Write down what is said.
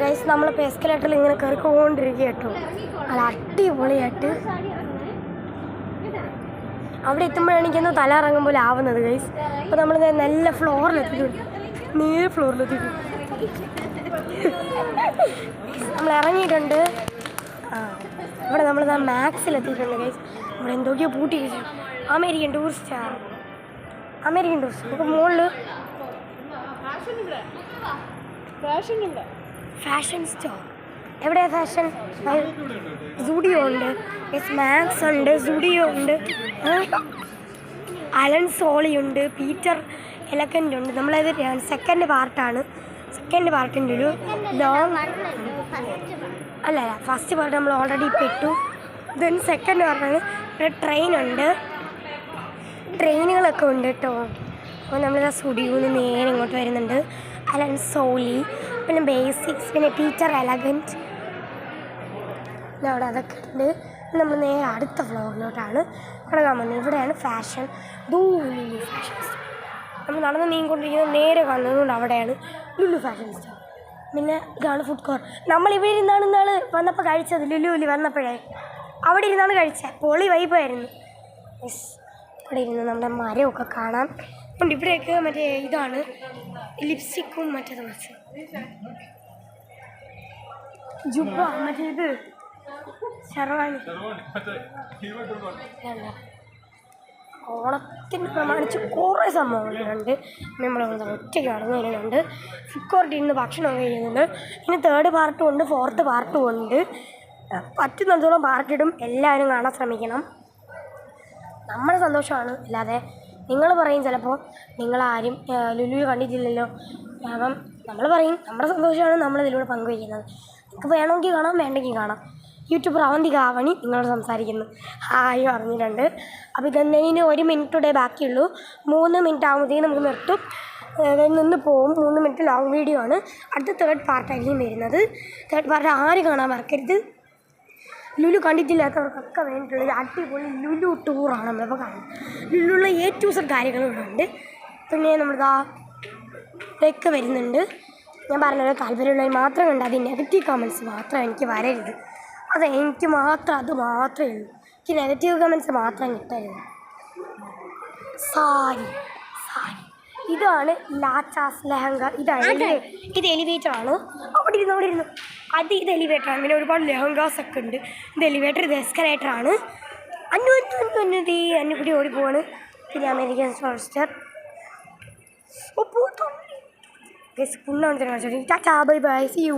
Guys നമ്മളിപ്പോൾ എസ്കലേറ്ററിൽ ഇങ്ങനെ കയറിക്കൊണ്ടിരിക്കുക കേട്ടോ. അത് അടിപൊളിയായിട്ട് അവിടെ എത്തുമ്പോഴാണ് എനിക്കൊന്ന് തല ഇറങ്ങുമ്പോൾ ആവുന്നത് ഗൈസ്. അപ്പോൾ നമ്മൾ നല്ല ഫ്ലോറിലെത്തിയിട്ടുണ്ട്, നേരെ ഫ്ലോറിലെത്തിയിട്ടുണ്ട്. നമ്മൾ ഇറങ്ങിയിട്ടുണ്ട്. ഇവിടെ നമ്മൾ മാക്സിലെത്തിയിട്ടുണ്ട് ഗൈസ്. ഇവിടെ എന്തൊക്കെയോ പൂട്ടി അമേരിക്കൻ ടൂറിസ്റ്റ് നമുക്ക് മുകളിൽ ഫാഷൻ സ്റ്റോർ. എവിടെയാണ് ഫാഷൻ? സുഡിയോ ഉണ്ട്, മാക്സ് ഉണ്ട്, സുഡിയോ ഉണ്ട്, അലൻ സോളി ഉണ്ട്, പീറ്റർ എലക്കൻ്റ് ഉണ്ട്. നമ്മളത് സെക്കൻഡ് പാർട്ടാണ്. സെക്കൻഡ് പാർട്ടിൻ്റെ ഒരു ലോങ് അല്ല ഫസ്റ്റ് പാർട്ട് നമ്മൾ ഓൾറെഡി പെട്ടു. ദെൻ സെക്കൻഡ് പാർട്ടാണ്. ഇവിടെ ട്രെയിനുണ്ട്, ട്രെയിനുകളൊക്കെ ഉണ്ട് കേട്ടോ. അപ്പോൾ നമ്മളിതാ സ്റ്റുഡിയോന്ന് നേരെ ഇങ്ങോട്ട് വരുന്നുണ്ട്. അലൻ സോളി, പിന്നെ ബേസിക്സ്, പിന്നെ പീറ്റർ എലഗൻറ്റ്, പിന്നെ അവിടെ അതൊക്കെ ഉണ്ട്. നമ്മൾ നേരെ അടുത്ത ഫ്ലോറിലോട്ടാണ് കിടക്കാൻ പോകുന്നത്. ഇവിടെയാണ് ഫാഷൻ ലുലു ഫാഷൻ സ്റ്റോർ. നമ്മൾ നടന്ന് നീങ്ങിക്കൊണ്ടിരിക്കുന്നത് നേരെ കാണുന്നതുകൊണ്ട് അവിടെയാണ് ലുലു ഫാഷൻ സ്റ്റോർ. പിന്നെ ഇതാണ് ഫുഡ് കോർട്ട്. നമ്മളിവിടെ ഇരുന്നാണ് ഇന്നാൾ വന്നപ്പോൾ കഴിച്ചത്. ലുലുവിൽ വന്നപ്പോഴേ അവിടെ ഇരുന്നാണ് കഴിച്ചത്. പൊളി വൈബായിരുന്നു. യെസ്, ഇവിടെ ഇരുന്ന് നമ്മുടെ മരമൊക്കെ കാണാം. അതുകൊണ്ട് ഇവിടെയൊക്കെ മറ്റേ ഇതാണ് ലിപ്സ്റ്റിക്കും മറ്റേത് വെച്ച് ജുബ്ബ, മറ്റേത് ഷെർവാണി. ഓണത്തിന് പ്രമാണിച്ച് കുറേ സംഭവങ്ങളുണ്ട്. നമ്മൾ ഒറ്റയ്ക്ക് നടന്നു വരുന്നുണ്ട്. ഫുഡ് കോർട്ടിൽ നിന്ന് ഭക്ഷണം കഴിയുന്നുണ്ട്. ഇനി തേർഡ് പാർട്ടും ഉണ്ട്, ഫോർത്ത് പാർട്ടും ഉണ്ട്. പറ്റുന്നിടത്തോളം പാർട്ടിടും. എല്ലാവരും കാണാൻ ശ്രമിക്കണം. നമ്മുടെ സന്തോഷമാണ്. അല്ലാതെ നിങ്ങൾ പറയും ചിലപ്പോൾ നിങ്ങളാരും ലുലു കണ്ടിട്ടില്ലല്ലോ. അപ്പം നമ്മൾ പറയും നമ്മുടെ സന്തോഷമാണ് നമ്മളിതിലൂടെ പങ്കുവയ്ക്കുന്നത്. നിങ്ങൾക്ക് വേണമെങ്കിൽ കാണാം, വേണ്ടെങ്കിൽ കാണാം. യൂട്യൂബർ അവന്തിക ആവണി നിങ്ങളോട് സംസാരിക്കുന്നു. ഹായ് പറഞ്ഞിട്ടുണ്ട്. അപ്പോൾ ഇതെന്നതിന് 1 മിനിറ്റൂടെ ബാക്കിയുള്ളൂ. 3 മിനിറ്റ് ആകുമ്പോഴത്തേക്കും നമുക്ക് നിർത്തും, നിന്ന് പോവും. 3 മിനിറ്റ് ലോങ് വീഡിയോ ആണ്. അടുത്ത തേർഡ് പാർട്ടായിരിക്കും വരുന്നത്. തേർഡ് പാർട്ട് ആര് കാണാൻ മറക്കരുത്. ലുലു കണ്ടിട്ടില്ലാത്തവർക്കൊക്കെ വേണ്ടിയിട്ടുള്ളൊരു അടിപൊളി ലുലു ടൂറാണ് നമ്മളിപ്പോൾ കാണുന്നത്. ലുലുള്ള A to Z കാര്യങ്ങളും ഇവിടെ ഉണ്ട്. പിന്നെ നമ്മളിതാ ഇതൊക്കെ വരുന്നുണ്ട്. ഞാൻ പറഞ്ഞത് താല്പര്യമുള്ളവർ മാത്രം കണ്ടാൽ മതി. നെഗറ്റീവ് കമൻറ്റ്സ് മാത്രം എനിക്ക് വരരുത്. എനിക്ക് മാത്രം, അത് മാത്രമേ ഉള്ളൂ. എനിക്ക് നെഗറ്റീവ് കമൻറ്റ്സ് മാത്രം കിട്ടരുത്. സാരി ഇതാണ് ലാച്ചാസ് ലെഹങ്ക. ഇതാണ് ഇത് എലിവേറ്ററാണ്. അവിടെ ഇരുന്നു ഇത് എലിവേറ്ററാണ്. പിന്നെ ഒരുപാട് ലെഹങ്കാസ് ഒക്കെ ഉണ്ട്. ഇത് എലിവേറ്റർ, ഇത് എസ്കലേറ്ററാണ്. അന്നുകൂടി ഓടിപ്പോവാണ്. പിന്നെ American Tourister. Bye bye, see U.